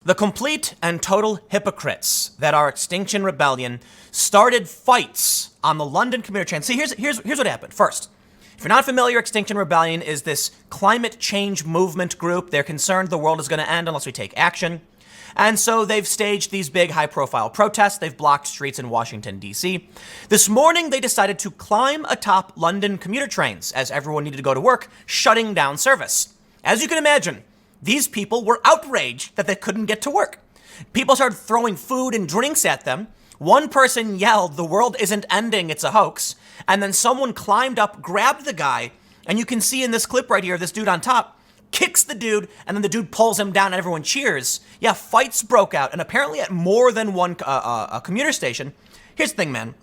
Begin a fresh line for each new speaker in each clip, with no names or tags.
The complete and total hypocrites that are Extinction Rebellion started fights on the London commuter train. See, here's what happened. First, if you're not familiar, Extinction Rebellion is this climate change movement group. They're concerned the world is going to end unless we take action. And so they've staged these big high-profile protests. They've blocked streets in Washington, D.C. This morning, they decided to climb atop London commuter trains as everyone needed to go to work, shutting down service. As you can imagine, these people were outraged that they couldn't get to work. People started throwing food and drinks at them. One person yelled, "The world isn't ending, it's a hoax." And then someone climbed up, grabbed the guy, and you can see in this clip right here, this dude on top kicks the dude, and then the dude pulls him down and everyone cheers. Yeah, fights broke out, and apparently at more than one commuter station. Here's the thing, man.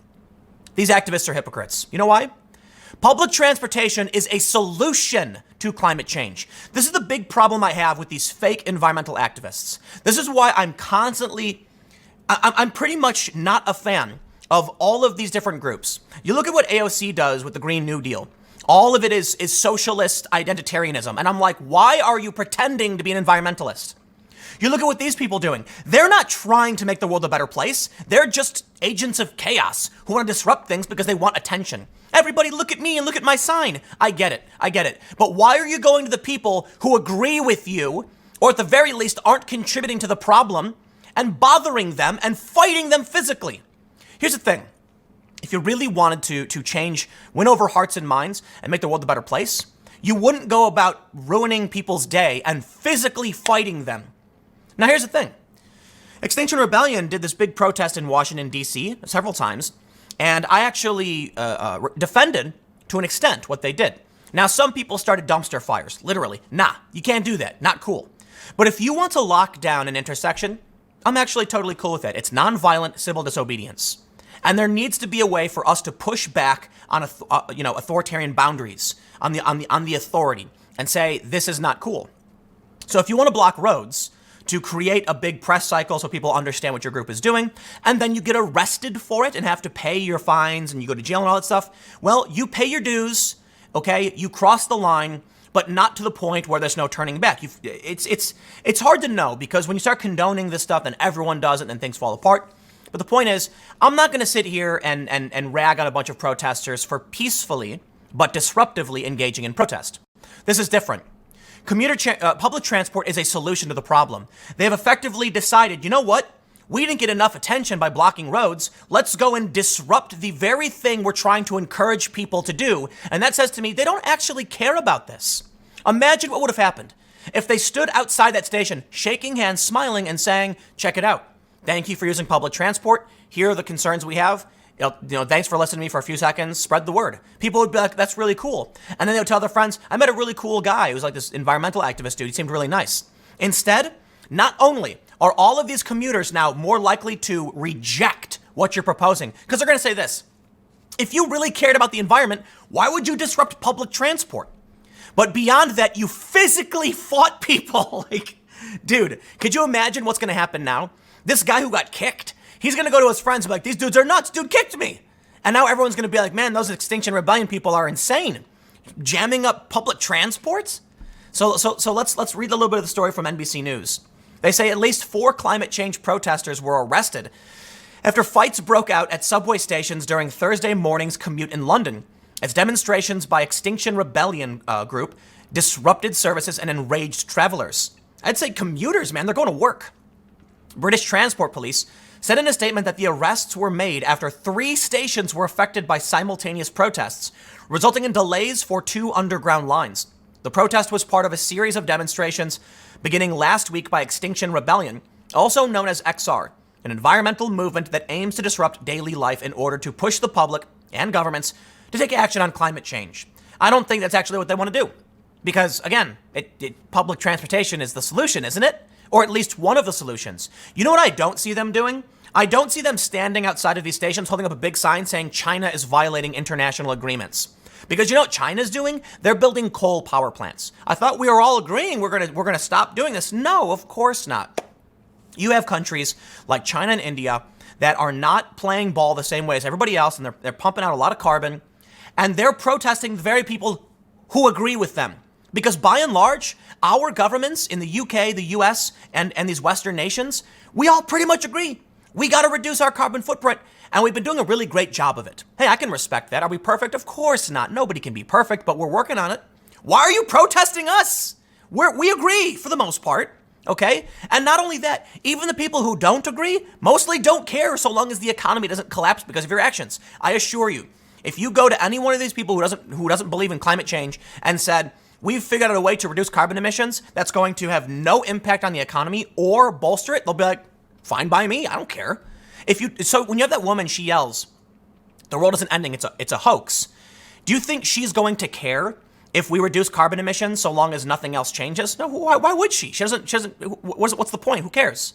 These activists are hypocrites. You know why? Public transportation is a solution to climate change. This is the big problem I have with these fake environmental activists. This is why I'm pretty much not a fan of all of these different groups. You look at what AOC does with the Green New Deal. All of it is socialist identitarianism. And I'm like, why are you pretending to be an environmentalist? You look at what these people are doing. They're not trying to make the world a better place. They're just agents of chaos who want to disrupt things because they want attention. Everybody look at me and look at my sign. I get it. But why are you going to the people who agree with you, or at the very least aren't contributing to the problem, and bothering them and fighting them physically? Here's the thing. If you really wanted to change, win over hearts and minds, and make the world a better place, you wouldn't go about ruining people's day and physically fighting them. Now, here's the thing. Extinction Rebellion did this big protest in Washington, D.C. several times, and I actually defended, to an extent, what they did. Now, some people started dumpster fires, literally. Nah, you can't do that. Not cool. But if you want to lock down an intersection, I'm actually totally cool with it. It's nonviolent civil disobedience. And there needs to be a way for us to push back on authoritarian boundaries on the authority and say this is not cool. So if you want to block roads to create a big press cycle so people understand what your group is doing, and then you get arrested for it and have to pay your fines and you go to jail and all that stuff, well, you pay your dues, okay? You cross the line, but not to the point where there's no turning back. It's hard to know because when you start condoning this stuff, then everyone does it and then things fall apart. But the point is, I'm not going to sit here and rag on a bunch of protesters for peacefully but disruptively engaging in protest. This is different. Public transport is a solution to the problem. They have effectively decided, you know what? We didn't get enough attention by blocking roads. Let's go and disrupt the very thing we're trying to encourage people to do. And that says to me, they don't actually care about this. Imagine what would have happened if they stood outside that station, shaking hands, smiling, and saying, check it out. Thank you for using public transport. Here are the concerns we have. Thanks for listening to me for a few seconds. Spread the word. People would be like, that's really cool. And then they would tell their friends, I met a really cool guy who was like this environmental activist dude. He seemed really nice. Instead, not only are all of these commuters now more likely to reject what you're proposing, because they're going to say this, if you really cared about the environment, why would you disrupt public transport? But beyond that, you physically fought people. Like, dude, could you imagine what's going to happen now? This guy who got kicked, he's going to go to his friends and be like, these dudes are nuts. Dude kicked me. And now everyone's going to be like, man, those Extinction Rebellion people are insane. Jamming up public transports? So let's read a little bit of the story from NBC News. They say at least 4 climate change protesters were arrested after fights broke out at subway stations during Thursday morning's commute in London, as demonstrations by Extinction Rebellion group disrupted services and enraged travelers. I'd say commuters, man, they're going to work. British Transport Police said in a statement that the arrests were made after 3 stations were affected by simultaneous protests, resulting in delays for 2 underground lines. The protest was part of a series of demonstrations beginning last week by Extinction Rebellion, also known as XR, an environmental movement that aims to disrupt daily life in order to push the public and governments to take action on climate change. I don't think that's actually what they want to do. Because, again, public transportation is the solution, isn't it? Or at least one of the solutions. You know what I don't see them doing? I don't see them standing outside of these stations holding up a big sign saying China is violating international agreements. Because you know what China's doing? They're building coal power plants. I thought we were all agreeing we're gonna stop doing this. No, of course not. You have countries like China and India that are not playing ball the same way as everybody else, and they're pumping out a lot of carbon, and they're protesting the very people who agree with them. Because by and large, our governments in the UK, the US, and these Western nations, we all pretty much agree. We got to reduce our carbon footprint, and we've been doing a really great job of it. Hey, I can respect that. Are we perfect? Of course not. Nobody can be perfect, but we're working on it. Why are you protesting us? We agree for the most part, okay? And not only that, even the people who don't agree mostly don't care so long as the economy doesn't collapse because of your actions. I assure you, if you go to any one of these people who doesn't believe in climate change and said, we've figured out a way to reduce carbon emissions that's going to have no impact on the economy or bolster it, they'll be like, fine by me, I don't care. So when you have that woman, she yells, the world isn't ending, it's a hoax. Do you think she's going to care if we reduce carbon emissions so long as nothing else changes? No, why would she? She doesn't, what's the point? Who cares?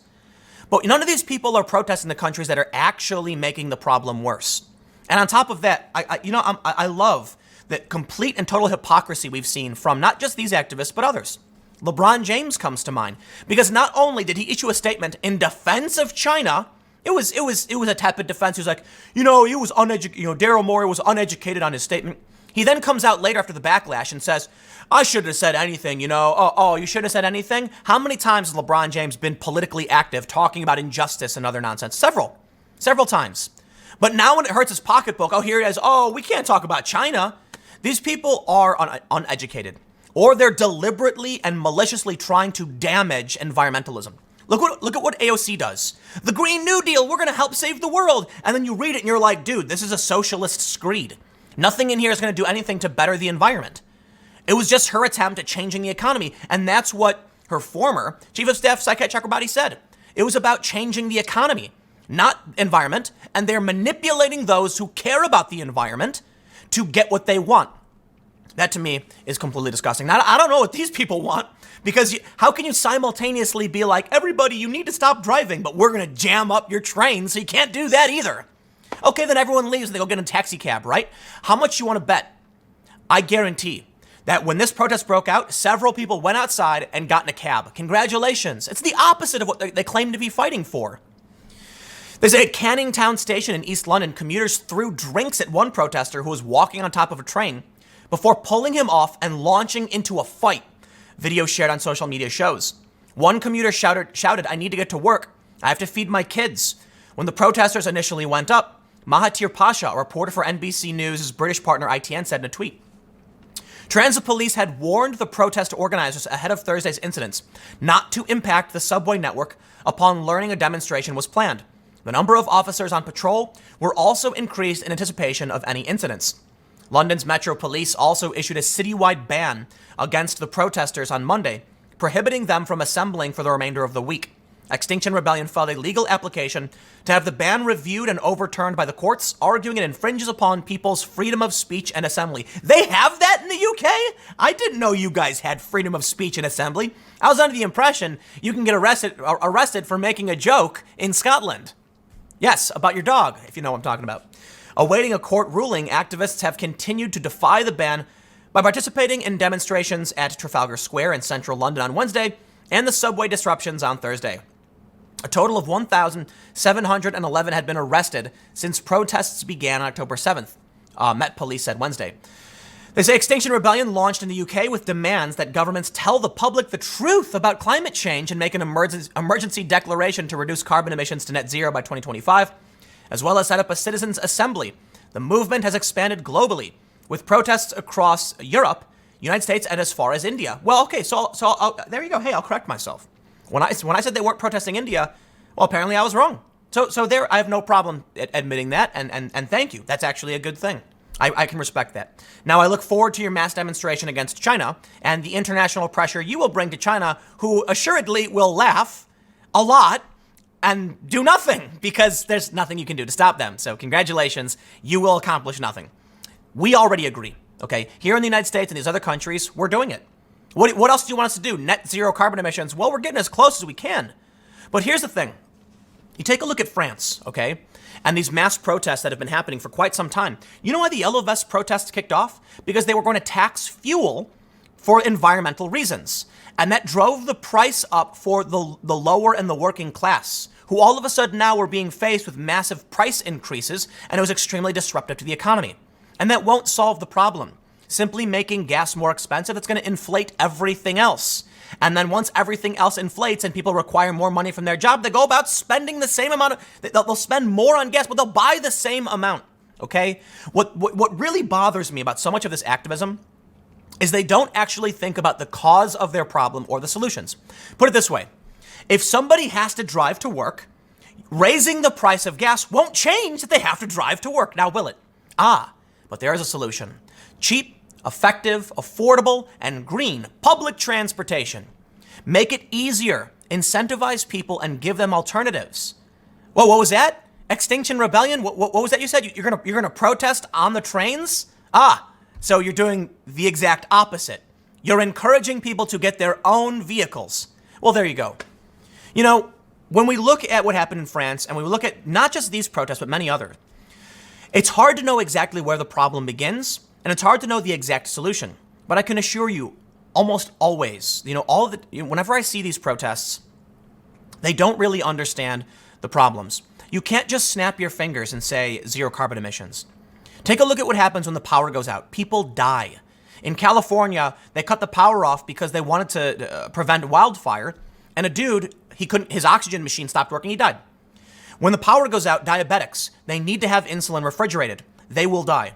But none of these people are protesting the countries that are actually making the problem worse. And on top of that, I love the complete and total hypocrisy we've seen from not just these activists, but others. LeBron James comes to mind because not only did he issue a statement in defense of China, it was a tepid defense. He was like, he was uneducated. Daryl Morey was uneducated on his statement. He then comes out later after the backlash and says, I shouldn't have said anything, Oh, you shouldn't have said anything? How many times has LeBron James been politically active talking about injustice and other nonsense? Several times. But now when it hurts his pocketbook, here it is. Oh, we can't talk about China. These people are uneducated, or they're deliberately and maliciously trying to damage environmentalism. Look at what AOC does. The Green New Deal, we're going to help save the world. And then you read it and you're like, dude, this is a socialist screed. Nothing in here is going to do anything to better the environment. It was just her attempt at changing the economy. And that's what her former Chief of Staff, Saikat Chakrabarti, said. It was about changing the economy, not environment. And they're manipulating those who care about the environment to get what they want. That to me is completely disgusting. Now, I don't know what these people want, because how can you simultaneously be like, everybody, you need to stop driving, but we're going to jam up your train, so you can't do that either. Okay, then everyone leaves and they go get in a taxi cab, right? How much you want to bet? I guarantee that when this protest broke out, several people went outside and got in a cab. Congratulations. It's the opposite of what they claim to be fighting for. There's a Canning Town station in East London. Commuters threw drinks at one protester who was walking on top of a train before pulling him off and launching into a fight. Video shared on social media shows. One commuter shouted, I need to get to work. I have to feed my kids. When the protesters initially went up, Mahathir Pasha, a reporter for NBC News' British partner ITN, said in a tweet, Transit police had warned the protest organizers ahead of Thursday's incidents not to impact the subway network upon learning a demonstration was planned. The number of officers on patrol were also increased in anticipation of any incidents. London's Metro Police also issued a citywide ban against the protesters on Monday, prohibiting them from assembling for the remainder of the week. Extinction Rebellion filed a legal application to have the ban reviewed and overturned by the courts, arguing it infringes upon people's freedom of speech and assembly. They have that in the UK? I didn't know you guys had freedom of speech and assembly. I was under the impression you can get arrested for making a joke in Scotland. Yes, about your dog, if you know what I'm talking about. Awaiting a court ruling, activists have continued to defy the ban by participating in demonstrations at Trafalgar Square in central London on Wednesday and the subway disruptions on Thursday. A total of 1,711 had been arrested since protests began on October 7th, Met Police said Wednesday. They say Extinction Rebellion launched in the UK with demands that governments tell the public the truth about climate change and make an emergency declaration to reduce carbon emissions to net zero by 2025, as well as set up a citizens' assembly. The movement has expanded globally, with protests across Europe, United States, and as far as India. Well, okay, so there you go. Hey, I'll correct myself. When I said they weren't protesting India, well, apparently I was wrong. So there, I have no problem admitting that, and thank you. That's actually a good thing. I can respect that. Now, I look forward to your mass demonstration against China and the international pressure you will bring to China, who assuredly will laugh a lot and do nothing because there's nothing you can do to stop them. So congratulations, you will accomplish nothing. We already agree, okay? Here in the United States and these other countries, we're doing it. What else do you want us to do? Net zero carbon emissions? Well, we're getting as close as we can. But here's the thing. You take a look at France, okay? And these mass protests that have been happening for quite some time. You know why the Yellow Vest protests kicked off? Because they were going to tax fuel for environmental reasons. And that drove the price up for the lower and the working class, who all of a sudden now were being faced with massive price increases, and it was extremely disruptive to the economy. And that won't solve the problem. simply making gas more expensive. It's going to inflate everything else. And then once everything else inflates and people require more money from their job, they go about spending the same amount they'll spend more on gas, but they'll buy the same amount. Okay? What really bothers me about so much of this activism is they don't actually think about the cause of their problem or the solutions. Put it this way. If somebody has to drive to work, raising the price of gas won't change that they have to drive to work. Now, will it? But there is a solution. Cheap, effective, affordable, and green public transportation. Make it easier. Incentivize people and give them alternatives. Whoa, what was that? Extinction Rebellion? What was that you said? You're gonna protest on the trains? So you're doing the exact opposite. You're encouraging people to get their own vehicles. Well, there you go. You know, when we look at what happened in France and we look at not just these protests, but many others, it's hard to know exactly where the problem begins and it's hard to know the exact solution. But I can assure you, almost always, whenever I see these protests, they don't really understand the problems. You can't just snap your fingers and say zero carbon emissions. Take a look at what happens when the power goes out. People die. In California, they cut the power off because they wanted to prevent wildfire. And a dude, his oxygen machine stopped working, he died. When the power goes out, diabetics, they need to have insulin refrigerated. They will die.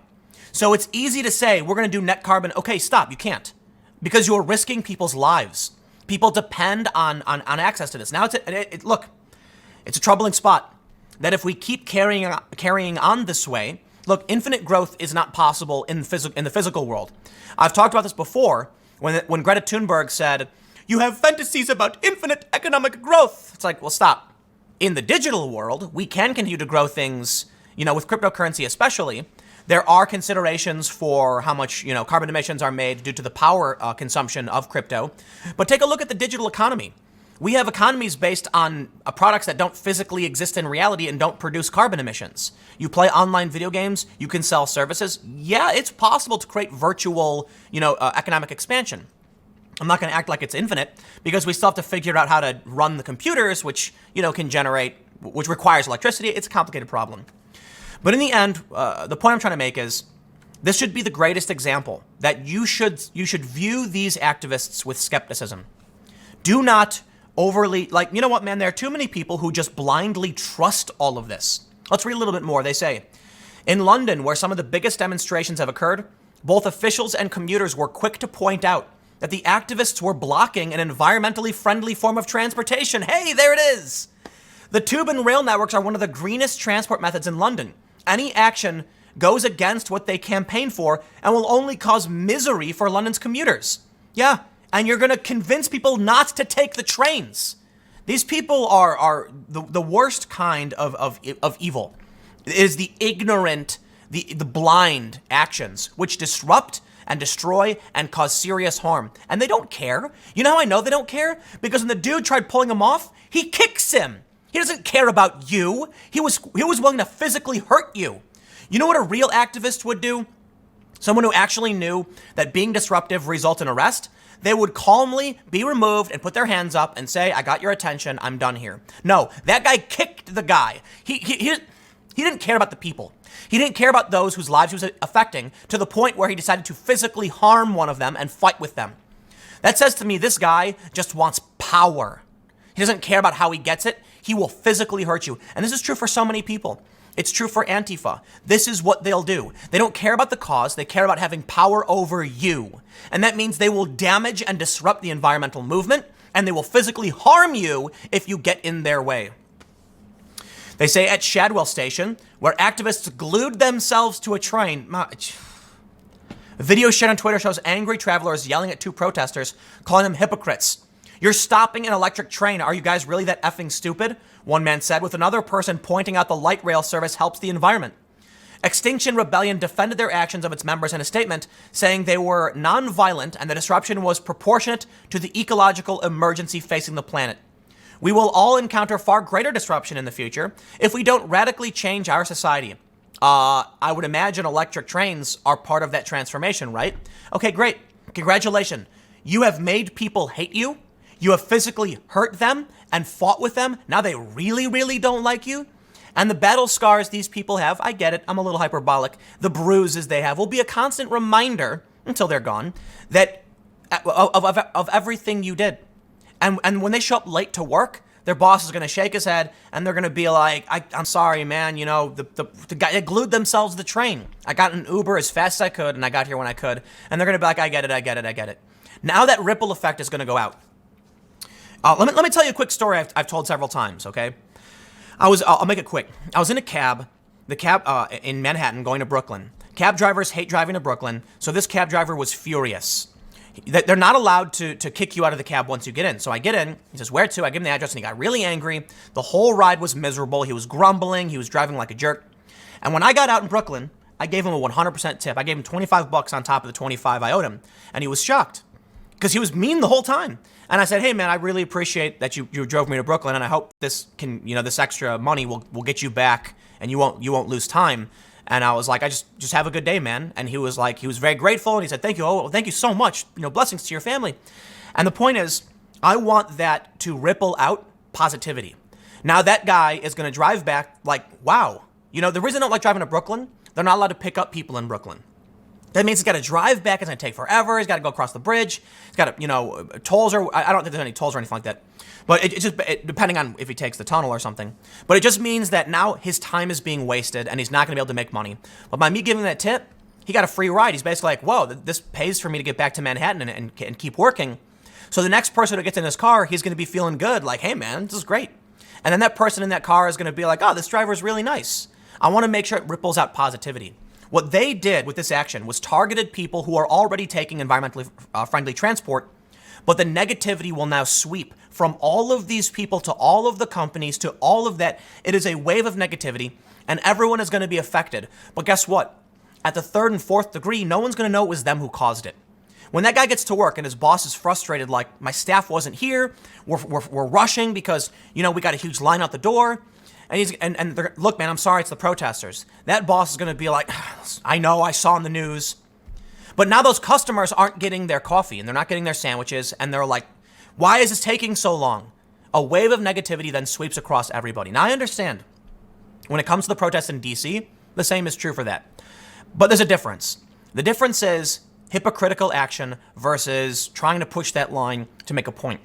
So it's easy to say, we're going to do net carbon. Okay, stop, you can't. Because you're risking people's lives. People depend on access to this. Now, look, it's a troubling spot. That if we keep carrying on this way, look, infinite growth is not possible in the physical world. I've talked about this before when Greta Thunberg said, you have fantasies about infinite economic growth. It's like, well, stop. In the digital world, we can continue to grow things, with cryptocurrency especially. There are considerations for how much, carbon emissions are made due to the power consumption of crypto. But take a look at the digital economy. We have economies based on products that don't physically exist in reality and don't produce carbon emissions. You play online video games, you can sell services. Yeah, it's possible to create virtual, economic expansion. I'm not going to act like it's infinite because we still have to figure out how to run the computers, which, which requires electricity. It's a complicated problem. But in the end, the point I'm trying to make is this should be the greatest example that you should view these activists with skepticism. Do not overly, you know what, man, there are too many people who just blindly trust all of this. Let's read a little bit more. They say, in London, where some of the biggest demonstrations have occurred, both officials and commuters were quick to point out that the activists were blocking an environmentally friendly form of transportation. Hey, there it is. The tube and rail networks are one of the greenest transport methods in London. Any action goes against what they campaign for and will only cause misery for London's commuters. Yeah, and you're going to convince people not to take the trains. These people are the worst kind of evil. It is the ignorant, the blind actions which disrupt and destroy and cause serious harm. And they don't care. You know how I know they don't care? Because when the dude tried pulling him off, he kicks him. He doesn't care about you. He was willing to physically hurt you. You know what a real activist would do? Someone who actually knew that being disruptive results in arrest, they would calmly be removed and put their hands up and say, I got your attention, I'm done here. No, that guy kicked the guy. He didn't care about the people. He didn't care about those whose lives he was affecting to the point where he decided to physically harm one of them and fight with them. That says to me, this guy just wants power. He doesn't care about how he gets it. He will physically hurt you. And this is true for so many people. It's true for Antifa. This is what they'll do. They don't care about the cause. They care about having power over you. And that means they will damage and disrupt the environmental movement, and they will physically harm you if you get in their way. They say at Shadwell Station, where activists glued themselves to a train. A video shared on Twitter shows angry travelers yelling at two protesters, calling them hypocrites. You're stopping an electric train. Are you guys really that effing stupid? One man said, with another person pointing out the light rail service helps the environment. Extinction Rebellion defended their actions of its members in a statement, saying they were non-violent and the disruption was proportionate to the ecological emergency facing the planet. We will all encounter far greater disruption in the future if we don't radically change our society. I would imagine electric trains are part of that transformation, right? Okay, great. Congratulations. You have made people hate you. You have physically hurt them and fought with them. Now they really, really don't like you. And the battle scars these people have, I get it, I'm a little hyperbolic, the bruises they have will be a constant reminder until they're gone, that of everything you did. And when they show up late to work, their boss is going to shake his head and they're going to be like, I'm sorry, man. You know, the guy, they glued themselves to the train. I got an Uber as fast as I could and I got here when I could. And they're going to be like, I get it. Now that ripple effect is going to go out. Let me tell you a quick story I've told several times, okay? I'll make it quick. I was in a cab, in Manhattan going to Brooklyn. Cab drivers hate driving to Brooklyn, so this cab driver was furious. They're not allowed to kick you out of the cab once you get in. So I get in, he says, where to? I give him the address and he got really angry. The whole ride was miserable. He was grumbling. He was driving like a jerk. And when I got out in Brooklyn, I gave him a 100% tip. I gave him $25 on top of the 25 I owed him. And he was shocked because he was mean the whole time. And I said, hey man, I really appreciate that you drove me to Brooklyn and I hope this this extra money will get you back and you won't lose time. And I was like, I just have a good day, man. And he was very grateful. And he said, thank you. Oh, thank you so much. Blessings to your family. And the point is, I want that to ripple out positivity. Now that guy is going to drive back like, wow. The reason I don't like driving to Brooklyn, they're not allowed to pick up people in Brooklyn. That means he's got to drive back. It's going to take forever. He's got to go across the bridge. He's got to, tolls are, I don't think there's any tolls or anything like that. But it just, depending on if he takes the tunnel or something. But it just means that now his time is being wasted and he's not going to be able to make money. But by me giving that tip, he got a free ride. He's basically like, whoa, this pays for me to get back to Manhattan and keep working. So the next person who gets in his car, he's going to be feeling good. Like, hey man, this is great. And then that person in that car is going to be like, oh, this driver is really nice. I want to make sure it ripples out positivity. What they did with this action was targeted people who are already taking environmentally friendly transport, but the negativity will now sweep from all of these people to all of the companies to all of that. It is a wave of negativity and everyone is going to be affected. But guess what? At the third and fourth degree, no one's going to know it was them who caused it. When that guy gets to work and his boss is frustrated, like my staff wasn't here, we're rushing because, we got a huge line out the door. And look, man, I'm sorry, it's the protesters. That boss is going to be like, I know, I saw in the news. But now those customers aren't getting their coffee and they're not getting their sandwiches. And they're like, why is this taking so long? A wave of negativity then sweeps across everybody. Now I understand when it comes to the protests in DC, the same is true for that. But there's a difference. The difference is hypocritical action versus trying to push that line to make a point.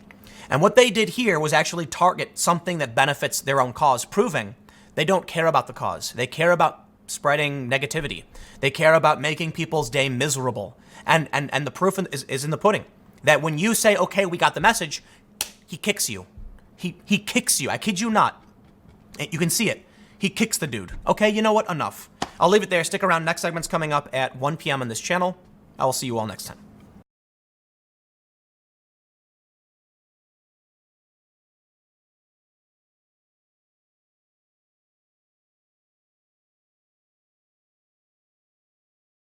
And what they did here was actually target something that benefits their own cause, proving they don't care about the cause. They care about spreading negativity. They care about making people's day miserable. And the proof is in the pudding. That when you say, okay, we got the message, he kicks you. He kicks you. I kid you not. You can see it. He kicks the dude. Okay, you know what? Enough. I'll leave it there. Stick around. Next segment's coming up at 1 p.m. on this channel. I will see you all next time.